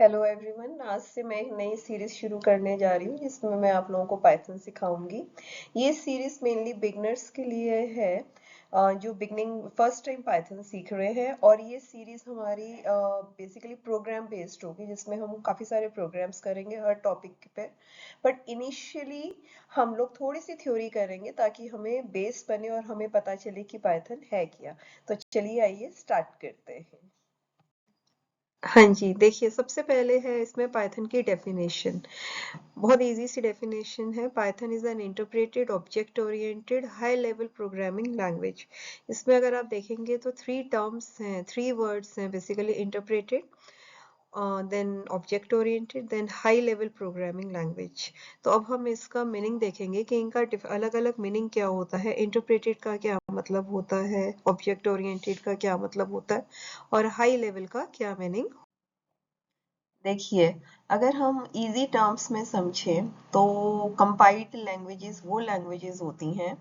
Hello everyone. आज से मैं एक नई सीरीज शुरू करने जा रही हूँ जिसमें मैं आप लोगों को पाइथन सिखाऊंगी। ये सीरीज मेनली बिगनर्स के लिए है, जो बिगनिंग फर्स्ट टाइम पाइथन सीख रहे हैं। और ये सीरीज हमारी बेसिकली प्रोग्राम बेस्ड होगी जिसमें हम काफ़ी सारे प्रोग्राम्स करेंगे हर टॉपिक पे। बट इनिशियली हम लोग थोड़ी सी थ्योरी करेंगे ताकि हमें बेस बने और हमें पता चले कि पाइथन है क्या। तो चलिए आइए स्टार्ट करते हैं। हाँ जी, देखिए सबसे पहले है इसमें पाइथन की डेफिनेशन। बहुत इजी सी डेफिनेशन है। Python is an interpreted object oriented high level programming language. इसमें अगर आप देखेंगे तो थ्री टर्म्स हैं, थ्री वर्ड्स हैं basically. Interpreted, then object oriented, then high level programming language. तो अब हम इसका मीनिंग देखेंगे कि इनका अलग अलग मीनिंग क्या होता है। इंटरप्रेटेड का क्या मतलब होता है, ऑब्जेक्ट ओरिएंटेड का क्या मतलब होता है, और हाई लेवल का क्या मीनिंग। देखिए, अगर हम इजी टर्म्स में समझें तो कंपाइल्ड लैंग्वेजेस वो लैंग्वेजेस होती हैं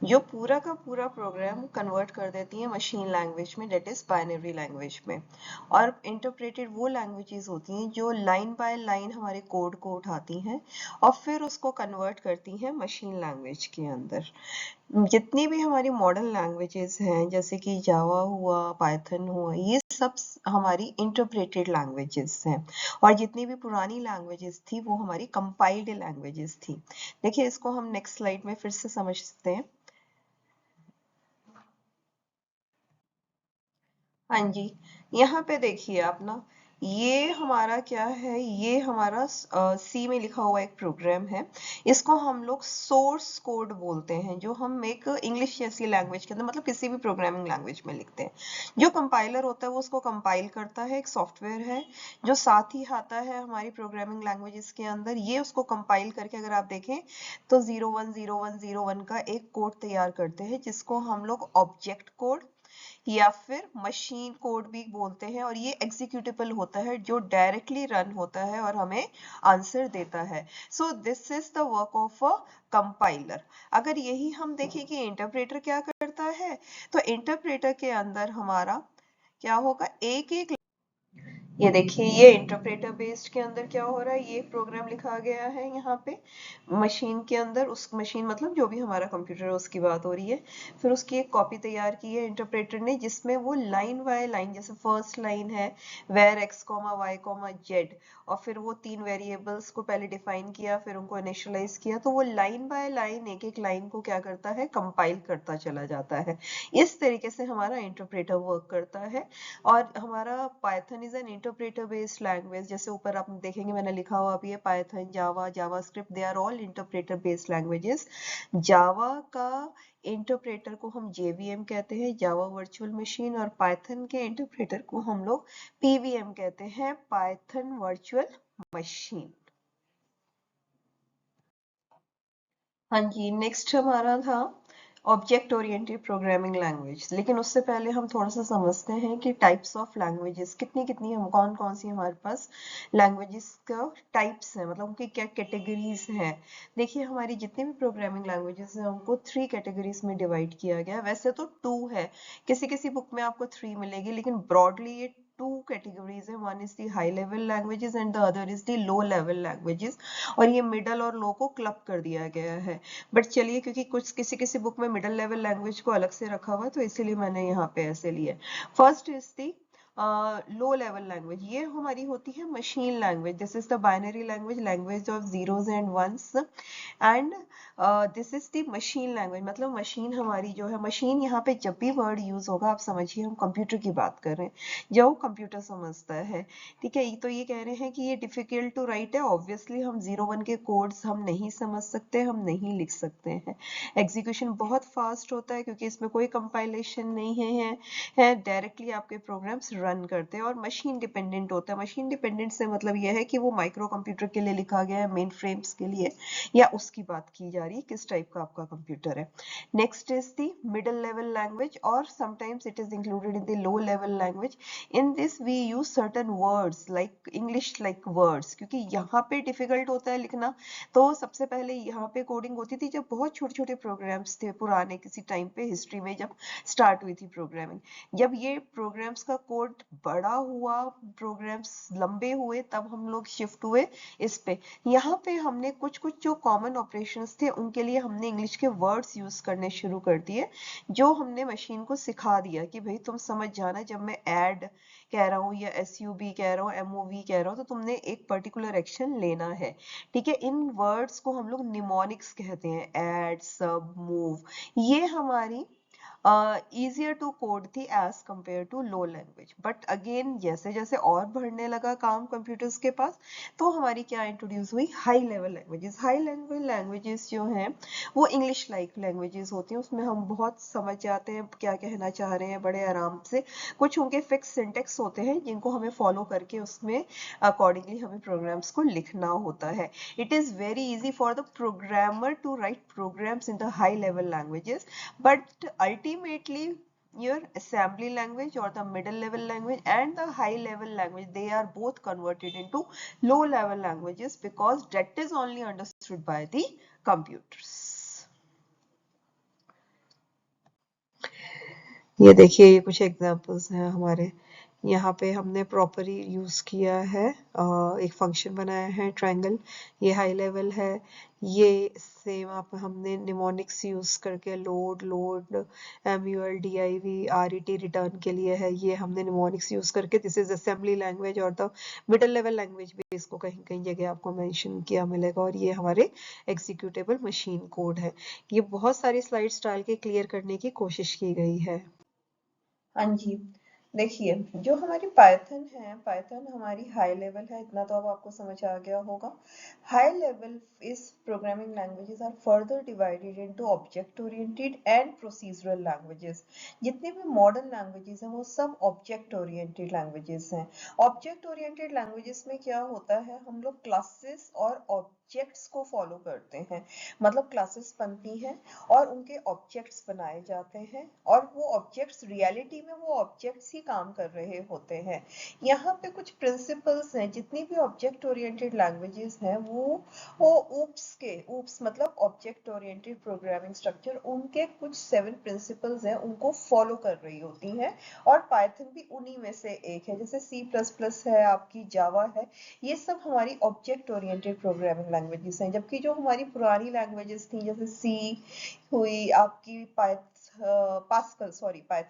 जो पूरा का पूरा प्रोग्राम कन्वर्ट कर देती हैं मशीन लैंग्वेज में, डेट इज बाइनरी लैंग्वेज में। और इंटरप्रेटेड वो लैंग्वेजेस होती हैं जो लाइन बाय लाइन हमारे कोड को उठाती हैं और फिर उसको कन्वर्ट करती हैं मशीन लैंग्वेज के अंदर। जितनी भी हमारी मॉडर्न लैंग्वेजेस हैं जैसे कि जावा हुआ, पाइथन हुआ, ये सब हमारी इंटरप्रेटेड लैंग्वेजेस हैं। और जितनी भी पुरानी लैंग्वेजेस थी वो हमारी कंपाइल्ड लैंग्वेजेस थी। देखिए, इसको हम नेक्स्ट स्लाइड में फिर से समझते हैं। हाँ जी, यहाँ पे देखिए आप ना, ये हमारा क्या है, ये हमारा सी में लिखा हुआ एक प्रोग्राम है। इसको हम लोग सोर्स कोड बोलते हैं, जो हम एक इंग्लिश जैसी लैंग्वेज के अंदर, मतलब किसी भी प्रोग्रामिंग लैंग्वेज में लिखते हैं। जो कंपाइलर होता है वो उसको कंपाइल करता है, एक सॉफ्टवेयर है जो साथ ही आता है हमारी प्रोग्रामिंग लैंग्वेजेस के अंदर। ये उसको कंपाइल करके अगर आप देखें तो 010101 का एक कोड तैयार करते हैं जिसको हम लोग ऑब्जेक्ट कोड या फिर मशीन कोड भी बोलते हैं। और ये एग्जीक्यूटेबल होता है जो डायरेक्टली रन होता है और हमें आंसर देता है। So this is the work of a compiler. अगर यही हम देखें कि इंटरप्रेटर क्या करता है, तो इंटरप्रेटर के अंदर हमारा क्या होगा, एक एक, ये देखिए, ये इंटरप्रेटर बेस्ड के अंदर क्या हो रहा है, ये प्रोग्राम लिखा गया है यहाँ पे मशीन के अंदर। उस मशीन मतलब जो भी हमारा कंप्यूटर है उसकी बात हो रही है। फिर उसकी एक कॉपी तैयार की है इंटरप्रेटर ने जिसमें वो लाइन बाय लाइन, जैसे फर्स्ट लाइन है where x comma y comma z, और फिर वो तीन वेरिएबल्स को पहले डिफाइन किया, फिर उनको इनिशियलाइज किया, तो वो लाइन बाय लाइन एक एक लाइन को क्या करता है, कंपाइल करता चला जाता है। इस तरीके से हमारा इंटरप्रेटर वर्क करता है। और हमारा Python is an interpreter based language. जैसे ऊपर आप देखेंगे मैंने लिखा हुआ भी है, Python, Java, JavaScript, they are all interpreter based languages. Java का इंटरप्रेटर को हम जेवीएम कहते हैं, जावा वर्चुअल मशीन, और पाइथन के इंटरप्रेटर को हम लोग पीवीएम कहते हैं, पाइथन वर्चुअल मशीन। हाँ जी, नेक्स्ट हमारा था ऑब्जेक्ट ओरिएंटेड प्रोग्रामिंग लैंग्वेज। लेकिन उससे पहले हम थोड़ा सा समझते हैं कि टाइप्स ऑफ लैंग्वेजेस कितनी कितनी, हम कौन कौन सी हमारे पास लैंग्वेजेस का टाइप्स हैं, मतलब उनकी क्या कैटेगरीज हैं। देखिए, हमारी जितनी भी प्रोग्रामिंग लैंग्वेजेस हैं उनको थ्री कैटेगरीज में डिवाइड किया गया है। वैसे तो टू है, किसी किसी बुक में आपको थ्री मिलेगी, लेकिन ब्रॉडली ये टू कैटेगरीज है। One is the high level languages and the other is the low level languages. और ये मिडल और लो को क्लब कर दिया गया है। बट चलिए, क्योंकि कुछ किसी किसी बुक में मिडिल लेवल लैंग्वेज को अलग से रखा हुआ है तो इसीलिए मैंने यहाँ पे ऐसे लिया। First is the low level language. ये हमारी होती है machine language. This is the binary language, language of zeros and ones. And this is the machine language, मतलब मशीन हमारी जो है, मशीन यहाँ पे जब भी वर्ड यूज होगा आप समझिए हम कंप्यूटर की बात कर रहे हैं, जो कंप्यूटर समझता है। ठीक है, तो ये कह रहे हैं कि ये डिफिकल्ट टू राइट है। ऑब्वियसली हम 01 के कोड्स हम नहीं समझ सकते, हम नहीं लिख सकते हैं। एग्जीक्यूशन बहुत फास्ट होता है क्योंकि इसमें कोई कंपाइलेशन नहीं है डायरेक्टली आपके प्रोग्राम्स रन करते हैं। और मशीन डिपेंडेंट होता है। मशीन डिपेंडेंट से मतलब यह है कि वो माइक्रो कंप्यूटर के लिए लिखा गया है, मेन फ्रेम्स के लिए, या उसकी बात की जा रही है किस टाइप का आपका कंप्यूटर है। Next is the middle level language, और sometimes it is included in the low level language. In this we use certain words like English like words, क्योंकि यहाँ पे डिफिकल्ट होता है लिखना। तो सबसे पहले यहाँ पे कोडिंग होती थी जब बहुत छोटे छोटे प्रोग्राम्स थे, पुराने किसी टाइम पे हिस्ट्री में जब स्टार्ट हुई थी प्रोग्रामिंग। जब ये प्रोग्राम्स का कोड कोड बड़ा हुआ, प्रोग्राम्स लंबे हुए, तब हम लोग शिफ्ट हुए इस पे। यहाँ पे हमने कुछ कुछ जो कॉमन ऑपरेशंस थे उनके लिए हमने इंग्लिश के वर्ड्स यूज करने शुरू कर दिए, जो हमने मशीन को सिखा दिया कि भाई तुम समझ जाना, जब मैं ऐड कह रहा हूँ या SUB कह रहा हूँ, MOV कह रहा हूँ, तो तुमने एक पर्टिकुलर एक्शन लेना है। ठीक है, इन वर्ड्स को हम लोग निमोनिक्स कहते हैं, ऐड, सब, मूव। ये हमारी easier to कोड थी as compare to low language. But again जैसे जैसे और बढ़ने लगा काम कंप्यूटर्स के पास, तो हमारी क्या इंट्रोड्यूस हुई, high level languages. High level languages जो हैं वो इंग्लिश लाइक लैंग्वेजेस होती हैं, उसमें हम बहुत समझ जाते हैं क्या कहना चाह रहे हैं बड़े आराम से। कुछ उनके फिक्स सिंटेक्स होते हैं जिनको हमें फॉलो करके उसमें अकॉर्डिंगली हमें प्रोग्राम्स को लिखना होता है। It is very easy for the programmer to write programs in the high level languages, but ultimately your assembly language or the middle level language and the high level language, they are both converted into low level languages because that is only understood by the computers. ये देखिए, ये कुछ examples हैं हमारे। यहाँ पे हमने properly use किया है, एक फंक्शन बनाया है ट्रायंगल, ये हाई लेवल है। ये सेम आप हमने निमोनिक्स यूज करके लोड MULDIV RET रिटर्न के लिए है, ये हमने निमोनिक्स यूज करके, दिस इज असेंबली लैंग्वेज और द मिडिल लेवल लैंग्वेज भी इसको कहीं कहीं जगह आपको मेंशन किया मिलेगा। और ये हमारे एग्जीक्यूटेबल मशीन कोड है। ये बहुत सारी स्लाइड्स डाल के क्लियर करने की कोशिश की गई है। हाँ जी, देखिए जो हमारी पाइथन है, पाइथन हमारी हाई लेवल है, इतना तो अब आपको समझ आ गया होगा। हाई लेवल इस programming languages are further divided into object oriented and procedural languages. जितने भी मॉडर्न लैंग्वेजेस हैं वो सब ऑब्जेक्ट ओरिएंटेड लैंग्वेजेस हैं। ऑब्जेक्ट ओरिएंटेड लैंग्वेजेस में क्या होता है, हम लोग क्लासेस और ऑब्जेक्ट्स को फॉलो करते हैं। मतलब क्लासेस बनती हैं और उनके ऑब्जेक्ट्स बनाए जाते हैं, और वो ऑब्जेक्ट्स रियलिटी में वो ऑब्जेक्ट्स ही काम कर रहे होते हैं। यहाँ पे कुछ प्रिंसिपल्स हैं, जितनी भी ऑब्जेक्ट ओरिएंटेड लैंग्वेजेस हैं वो ऊप्स मतलब ऑब्जेक्ट ओरिएंटेड प्रोग्रामिंग स्ट्रक्चर, उनके कुछ 7 प्रिंसिपल्स हैं, उनको फॉलो कर रही होती हैं। और पाइथन भी उन्हीं में से एक है। जैसे C++ है, आपकी जावा है, ये सब हमारी ऑब्जेक्ट ओरिएंटेड प्रोग्रामिंग लैंग्वेजेस हैं। जबकि जो हमारी पुरानी लैंग्वेजेस थी, जैसे सी हुई आपकी, पाइथन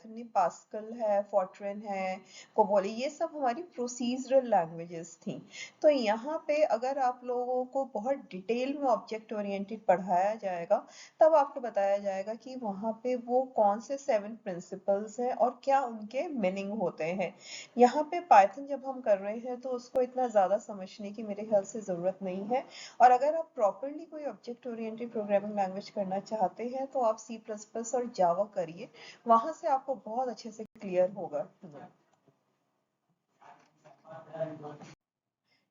नहीं, पास्कल है, फॉर्ट्रन है, कोबोली, ये सब हमारी प्रोसीजरल लैंग्वेजेस थी। तो यहाँ पे अगर आप लोगों को बहुत डिटेल में ऑब्जेक्ट ओरिएंटेड पढ़ाया जाएगा, तब आपको बताया जाएगा कि वहाँ पे वो कौन से 7 प्रिंसिपल्स हैं और क्या उनके मीनिंग होते हैं। यहाँ पे पाइथन जब हम कर रहे हैं तो उसको इतना ज़्यादा समझने की मेरे ख्याल से ज़रूरत नहीं है। और अगर आप प्रॉपरली कोई ऑब्जेक्ट ओरिएंटेड प्रोग्रामिंग लैंग्वेज करना चाहते हैं तो आप C++ और जावा करिए, वहां से आपको बहुत अच्छे से क्लियर होगा।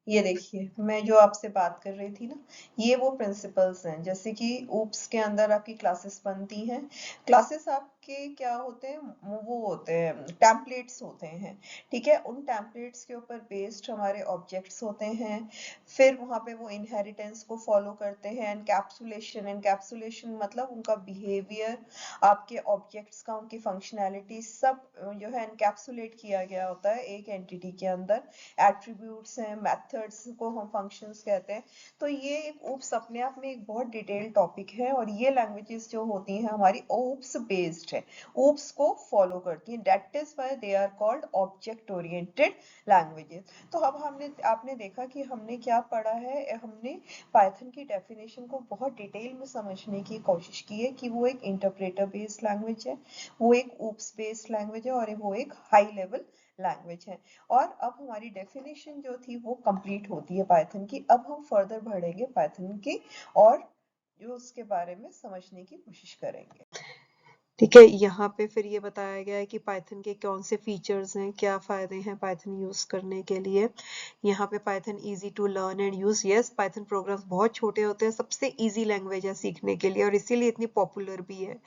ये देखिए, मैं जो आपसे बात कर रही थी ना, ये वो प्रिंसिपल्स हैं। जैसे कि ऊप्स के अंदर आपकी क्लासेस बनती हैं। क्लासेस आपके क्या होते हैं, वो होते हैं टेम्पलेट्स होते हैं। ठीक है, उन टेम्पलेट्स के ऊपर बेस्ड हमारे ऑब्जेक्ट्स होते हैं। फिर वहाँ पे वो इनहेरिटेंस को फॉलो करते हैं। एनकैप्सुलेशन मतलब उनका बिहेवियर, आपके ऑब्जेक्ट्स का, उनकी फंक्शनैलिटी, सब जो है एनकैप्सुलेट किया गया होता है एक एंटिटी के अंदर। एट्रीब्यूट्स हैं, मेथड्स को हम फंक्शंस कहते हैं। तो ये एक ओप्स अपने आप में एक बहुत डिटेल टॉपिक है, और ये लैंग्वेजेस जो होती हैं हमारी ओप्स बेस्ड है, ओप्स को फॉलो करती हैं। That is why they are called object oriented languages. तो अब आपने देखा कि हमने क्या पढ़ा है। हमने पाइथन की डेफिनेशन को बहुत डिटेल में समझने की कोशिश की है कि वो एक इंटरप्रेटर बेस्ड लैंग्वेज है, वो एक ओप्स बेस्ड लैंग्वेज है, और वो एक हाई लेवल लैंग्वेज है। और अब हमारी डेफिनेशन जो थी वो कंप्लीट होती है पाइथन की। अब हम फर्दर बढ़ेंगे पाइथन की, और जो उसके बारे में समझने की कोशिश करेंगे। ठीक है, यहाँ पे फिर ये बताया गया है कि पाइथन के कौन से फीचर्स हैं, क्या फायदे हैं पाइथन यूज करने के लिए। यहाँ पे Python easy to learn and use. Yes, Python programs बहुत छोटे होते हैं, सबसे इजी लैंग्वेज है सीखने के लिए, और इसीलिए इतनी पॉपुलर भी है।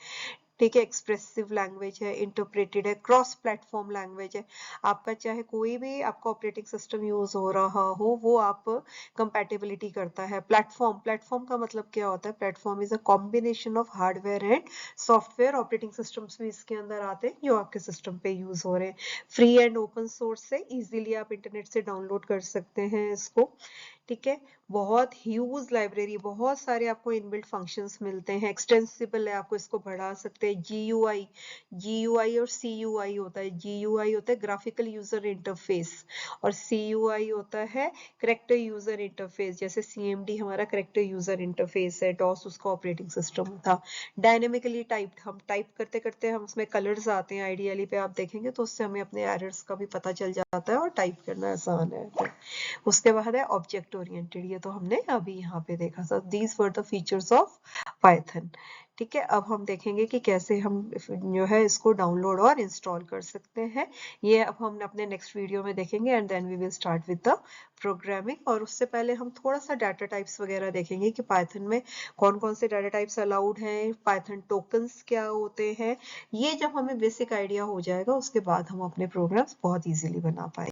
ठीक है, एक्सप्रेसिव लैंग्वेज है, इंटरप्रेटेड है, क्रॉस प्लेटफॉर्म लैंग्वेज है। आपका चाहे कोई भी आपका ऑपरेटिंग सिस्टम यूज हो रहा हो, वो आप कंपैटिबिलिटी करता है। प्लेटफॉर्म का मतलब क्या होता है? Platform is a combination of hardware and software. Operating systems भी इसके अंदर आते हैं जो आपके सिस्टम पे यूज हो रहे हैं। फ्री एंड ओपन सोर्स से इजीली आप इंटरनेट से डाउनलोड कर सकते हैं इसको, ठीक है। बहुत ह्यूज लाइब्रेरी, बहुत सारे आपको इनबिल्ट फंक्शंस मिलते हैं। एक्सटेंसिबल है, आपको इसको बढ़ा सकते हैं। जीयूआई और सीयूआई होता है। जीयूआई होता है ग्राफिकल यूजर इंटरफेस और सीयूआई होता है करेक्टर यूजर इंटरफेस। जैसे सीएमडी हमारा करेक्टर यूजर इंटरफेस है, डॉस उसका ऑपरेटिंग सिस्टम था। डायनेमिकली टाइप्ड, हम टाइप करते करते हम उसमें कलर्स आते हैं। आइडियली पे आप देखेंगे तो उससे हमें अपने एरर्स का भी पता चल जाता है और टाइप करना आसान है। उसके बाद है ऑब्जेक्ट ओरिएंटेड, ये तो हमने अभी यहाँ पे देखा था। These were the features of Python, ठीक है। अब हम देखेंगे कि कैसे हम जो है इसको डाउनलोड और इंस्टॉल कर सकते हैं। ये अब हम अपने नेक्स्ट वीडियो में देखेंगे and then we will start with the programming. और उससे पहले हम थोड़ा सा डाटा टाइप्स वगैरह देखेंगे कि पाइथन में कौन कौन से डाटा टाइप्स अलाउड हैं, पाइथन टोकन्स क्या होते हैं। ये जब हमें बेसिक आइडिया हो जाएगा उसके बाद हम अपने प्रोग्राम्स बहुत इजीली बना पाएंगे।